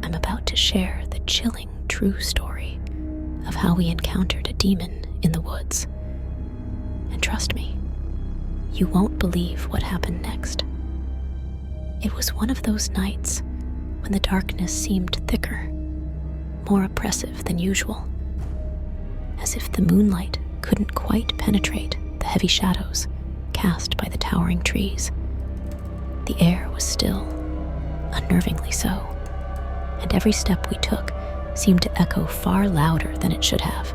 I'm about to share the chilling true story of how we encountered a demon in the woods. And trust me, you won't believe what happened next. It was one of those nights when the darkness seemed thicker, more oppressive than usual, as if the moonlight couldn't quite penetrate the heavy shadows cast by the towering trees. The air was still, unnervingly so, and every step we took seemed to echo far louder than it should have.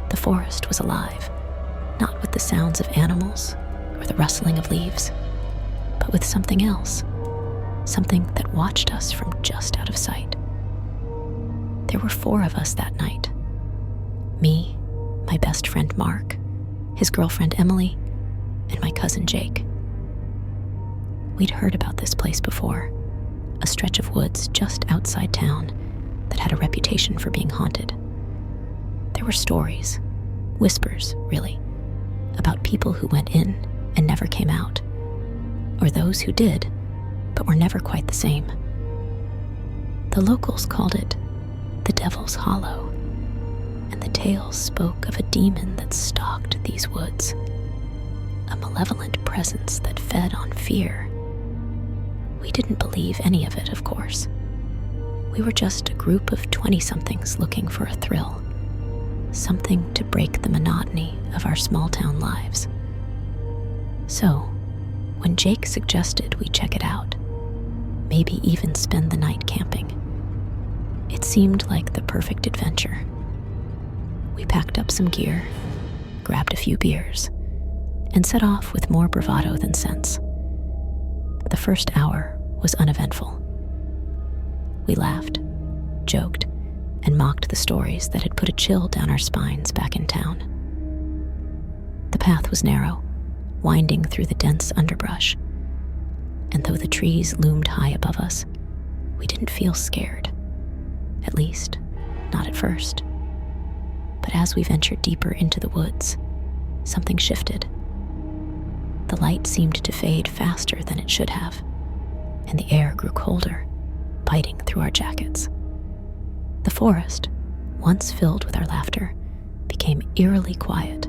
The forest was alive, not with the sounds of animals or the rustling of leaves, but with something else, something that watched us from just out of sight. There were 4 of us that night. Me, my best friend Mark, his girlfriend Emily, and my cousin Jake. We'd heard about this place before, a stretch of woods just outside town that had a reputation for being haunted. There were stories, whispers really, about people who went in and never came out, or those who did, but were never quite the same. The locals called it the Devil's Hollow, and the tales spoke of a demon that stalked these woods, a malevolent presence that fed on fear. We didn't believe any of it, of course. We were just a group of 20-somethings looking for a thrill, something to break the monotony of our small-town lives. So, when Jake suggested we check it out, maybe even spend the night camping, it seemed like the perfect adventure. We packed up some gear, grabbed a few beers, and set off with more bravado than sense. The first hour was uneventful. We laughed, joked, and mocked the stories that had put a chill down our spines back in town. The path was narrow, winding through the dense underbrush, and though the trees loomed high above us, we didn't feel scared. At least, not at first. But as we ventured deeper into the woods, something shifted. The light seemed to fade faster than it should have, and the air grew colder, biting through our jackets. The forest, once filled with our laughter, became eerily quiet.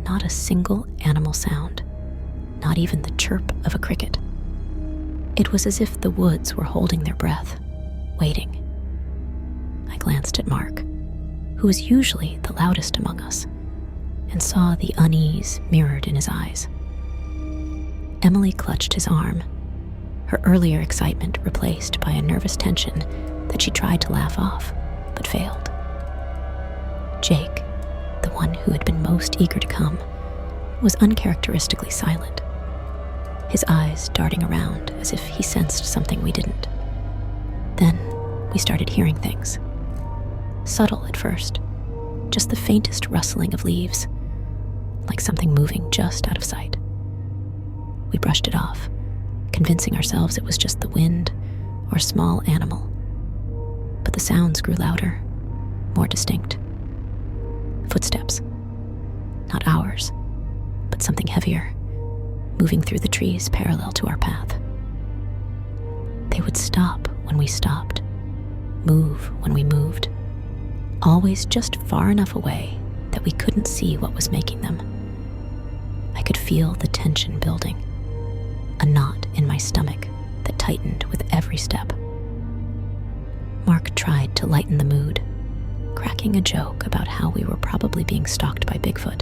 Not a single animal sound, not even the chirp of a cricket. It was as if the woods were holding their breath, waiting. I glanced at Mark, who was usually the loudest among us, and saw the unease mirrored in his eyes. Emily clutched his arm, her earlier excitement replaced by a nervous tension that she tried to laugh off, but failed. Jake, the one who had been most eager to come, was uncharacteristically silent, his eyes darting around as if he sensed something we didn't. Then we started hearing things. Subtle at first, just the faintest rustling of leaves, like something moving just out of sight. We brushed it off, convincing ourselves it was just the wind or a small animal. But the sounds grew louder, more distinct. Footsteps. Not ours, but something heavier, moving through the trees parallel to our path. They would stop when we stopped, move when we moved, always just far enough away that we couldn't see what was making them. I could feel the tension building, a knot in my stomach that tightened with every step. Mark tried to lighten the mood, cracking a joke about how we were probably being stalked by Bigfoot,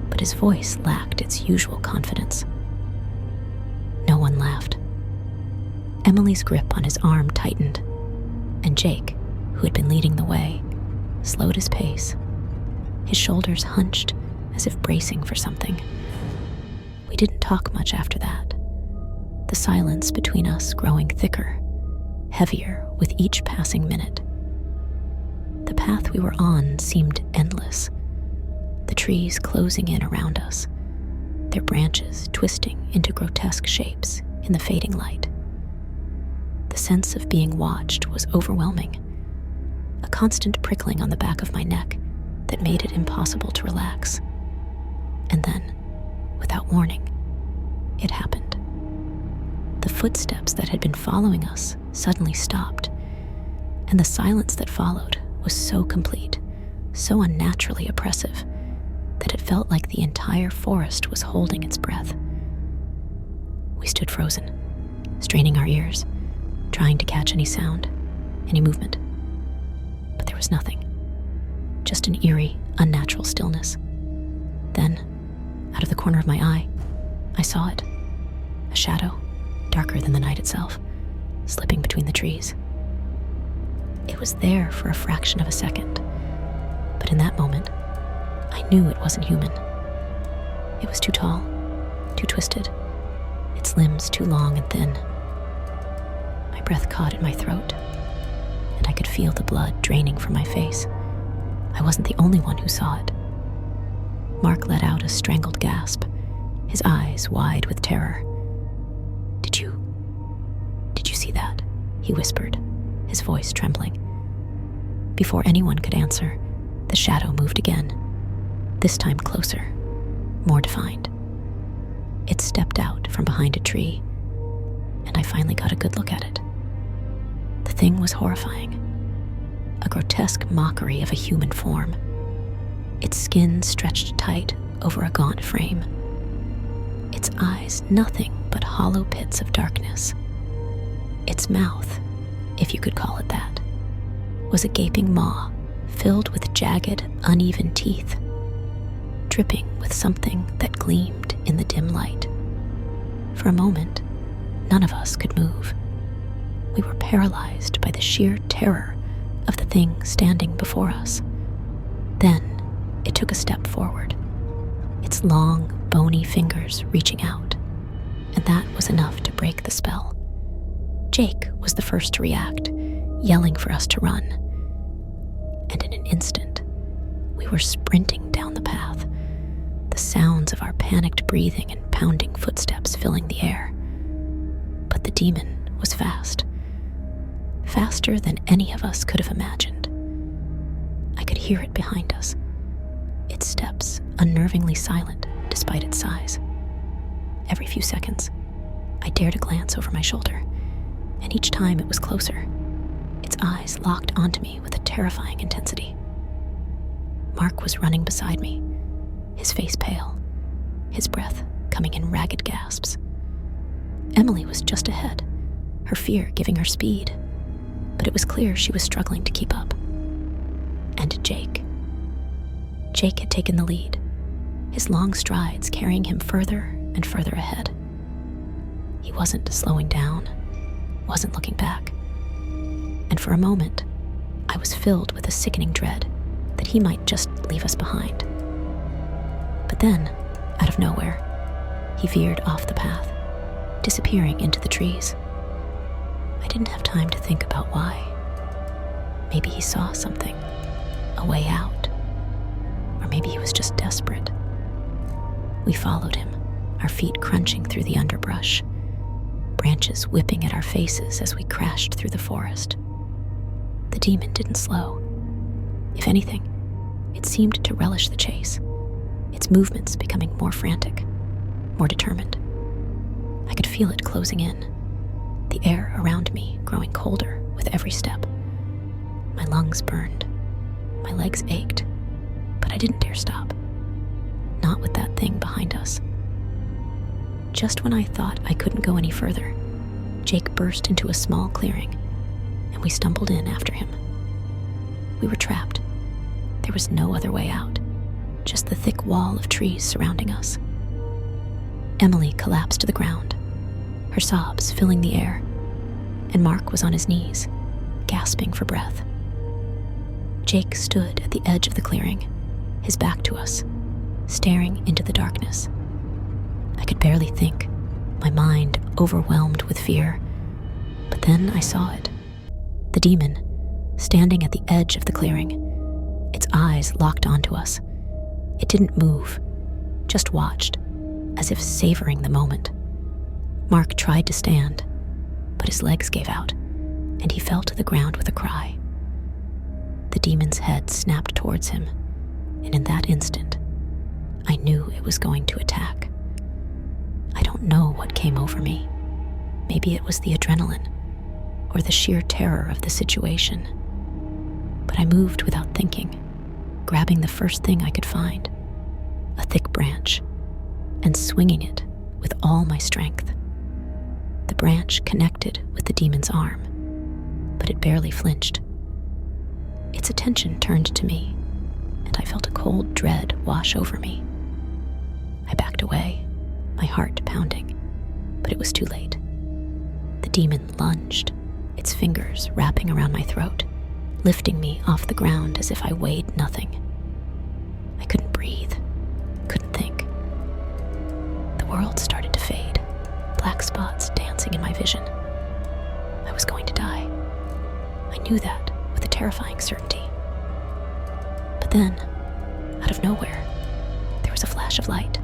but his voice lacked its usual confidence. No one laughed. Emily's grip on his arm tightened, and Jake, who had been leading the way, slowed his pace, his shoulders hunched as if bracing for something. We didn't talk much after that, the silence between us growing thicker, heavier with each passing minute. The path we were on seemed endless, the trees closing in around us, their branches twisting into grotesque shapes in the fading light. The sense of being watched was overwhelming, a constant prickling on the back of my neck that made it impossible to relax. And then, without warning, it happened. The footsteps that had been following us suddenly stopped, And the silence that followed was so complete, so unnaturally oppressive, that it felt like the entire forest was holding its breath. We stood frozen, straining our ears, trying to catch any sound, any movement. But there was nothing, just an eerie, unnatural stillness. Then, out of the corner of my eye, I saw it, a shadow, darker than the night itself, slipping between the trees. It was there for a fraction of a second, but in that moment, I knew it wasn't human. It was too tall, too twisted, its limbs too long and thin. My breath caught in my throat, and I could feel the blood draining from my face. I wasn't the only one who saw it. Mark let out a strangled gasp, his eyes wide with terror. Did you see that?" he whispered, his voice trembling. Before anyone could answer, the shadow moved again, this time closer, more defined. It stepped out from behind a tree, and I finally got a good look at it. The thing was horrifying, a grotesque mockery of a human form, its skin stretched tight over a gaunt frame, its eyes nothing but hollow pits of darkness. Its mouth, if you could call it that, was a gaping maw filled with jagged, uneven teeth, dripping with something that gleamed in the dim light. For a moment, none of us could move. We were paralyzed by the sheer terror of the thing standing before us. Then it took a step forward, its long, bony fingers reaching out, and that was enough to break the spell. Jake was the first to react, yelling for us to run. And in an instant, we were sprinting down the path, the sounds of our panicked breathing and pounding footsteps filling the air. But the demon was fast, faster than any of us could have imagined. I could hear it behind us, its steps unnervingly silent despite its size. Every few seconds, I dared a glance over my shoulder, and each time it was closer, its eyes locked onto me with a terrifying intensity. Mark was running beside me, his face pale, his breath coming in ragged gasps. Emily was just ahead, her fear giving her speed, but it was clear she was struggling to keep up. And Jake. Jake had taken the lead, his long strides carrying him further and further ahead. He wasn't slowing down, wasn't looking back. And for a moment, I was filled with a sickening dread that he might just leave us behind. But then, out of nowhere, he veered off the path, disappearing into the trees. I didn't have time to think about why. Maybe he saw something, a way out, or maybe he was just desperate. We followed him, our feet crunching through the underbrush, branches whipping at our faces as we crashed through the forest. The demon didn't slow. If anything, it seemed to relish the chase, its movements becoming more frantic, more determined. I could feel it closing in, the air around me growing colder with every step. My lungs burned, my legs ached, but I didn't dare stop. Not with that thing behind us. Just when I thought I couldn't go any further, Jake burst into a small clearing, and we stumbled in after him. We were trapped. There was no other way out, just the thick wall of trees surrounding us. Emily collapsed to the ground, her sobs filling the air, and Mark was on his knees, gasping for breath. Jake stood at the edge of the clearing, his back to us, staring into the darkness. I could barely think, my mind overwhelmed with fear. But then I saw it. The demon, standing at the edge of the clearing, its eyes locked onto us. It didn't move, just watched, as if savoring the moment. Mark tried to stand, but his legs gave out, and he fell to the ground with a cry. The demon's head snapped towards him, and in that instant, I knew it was going to attack. I don't know what came over me. Maybe it was the adrenaline, or the sheer terror of the situation. But I moved without thinking, grabbing the first thing I could find, a thick branch, and swinging it with all my strength. The branch connected with the demon's arm, but it barely flinched. Its attention turned to me, and I felt a cold dread wash over me. I backed away, my heart pounding, but it was too late. The demon lunged, its fingers wrapping around my throat, lifting me off the ground as if I weighed nothing. I couldn't breathe, couldn't think. The world started to fade, black spots dancing in my vision. I was going to die. I knew that with a terrifying certainty. But then, out of nowhere, there was a flash of light,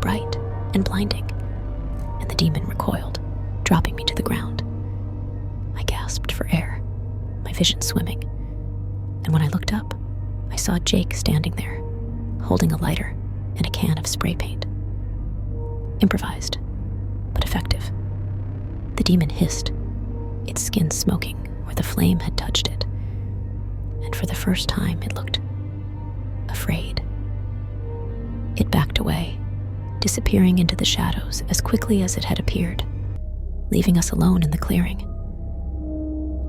bright and blinding, and the demon recoiled, dropping me to the ground. I gasped for air, my vision swimming, and when I looked up, I saw Jake standing there, holding a lighter and a can of spray paint. Improvised, but effective. The demon hissed, its skin smoking where the flame had touched it, and for the first time it looked afraid. It backed away, disappearing into the shadows as quickly as it had appeared, leaving us alone in the clearing.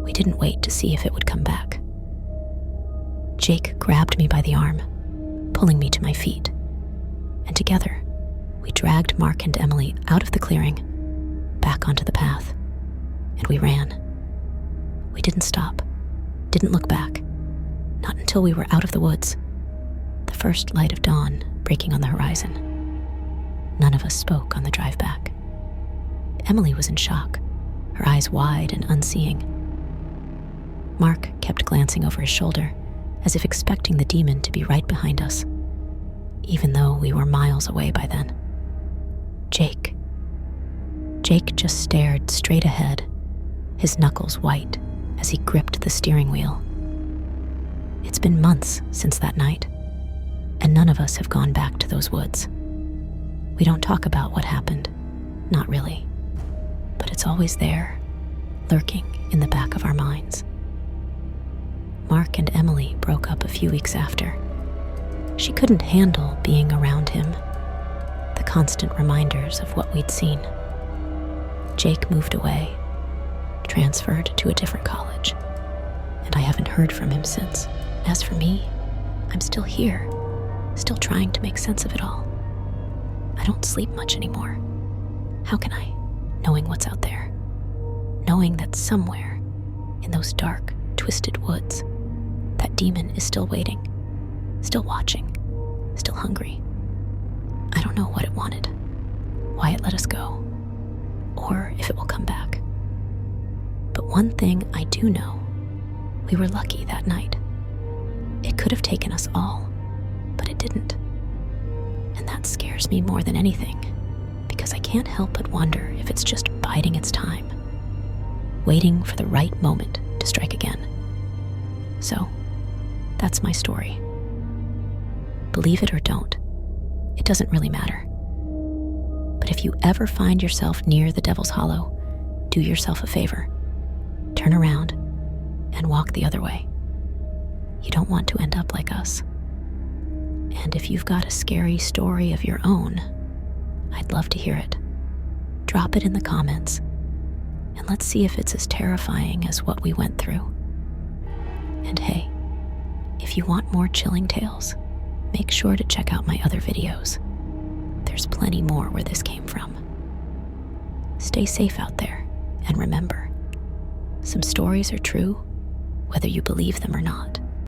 We didn't wait to see if it would come back. Jake grabbed me by the arm, pulling me to my feet, and together we dragged Mark and Emily out of the clearing, back onto the path, and we ran. We didn't stop, didn't look back, not until we were out of the woods, the first light of dawn breaking on the horizon. None of us spoke on the drive back. Emily was in shock, her eyes wide and unseeing. Mark kept glancing over his shoulder, as if expecting the demon to be right behind us, even though we were miles away by then. Jake just stared straight ahead, his knuckles white as he gripped the steering wheel. It's been months since that night, and none of us have gone back to those woods. We don't talk about what happened, not really, but it's always there, lurking in the back of our minds. Mark and Emily broke up a few weeks after. She couldn't handle being around him, the constant reminders of what we'd seen. Jake moved away, transferred to a different college, and I haven't heard from him since. As for me, I'm still here, still trying to make sense of it all. I don't sleep much anymore. How can I, knowing what's out there? Knowing that somewhere, in those dark, twisted woods, that demon is still waiting, still watching, still hungry. I don't know what it wanted, why it let us go, or if it will come back. But one thing I do know, we were lucky that night. It could have taken us all, but it didn't. And that scares me more than anything, because I can't help but wonder if it's just biding its time, waiting for the right moment to strike again. So, that's my story. Believe it or don't, it doesn't really matter. But if you ever find yourself near the Devil's Hollow, do yourself a favor. Turn around and walk the other way. You don't want to end up like us. And if you've got a scary story of your own, I'd love to hear it. Drop it in the comments, and let's see if it's as terrifying as what we went through. And hey, if you want more chilling tales, make sure to check out my other videos. There's plenty more where this came from. Stay safe out there, and remember, some stories are true, whether you believe them or not.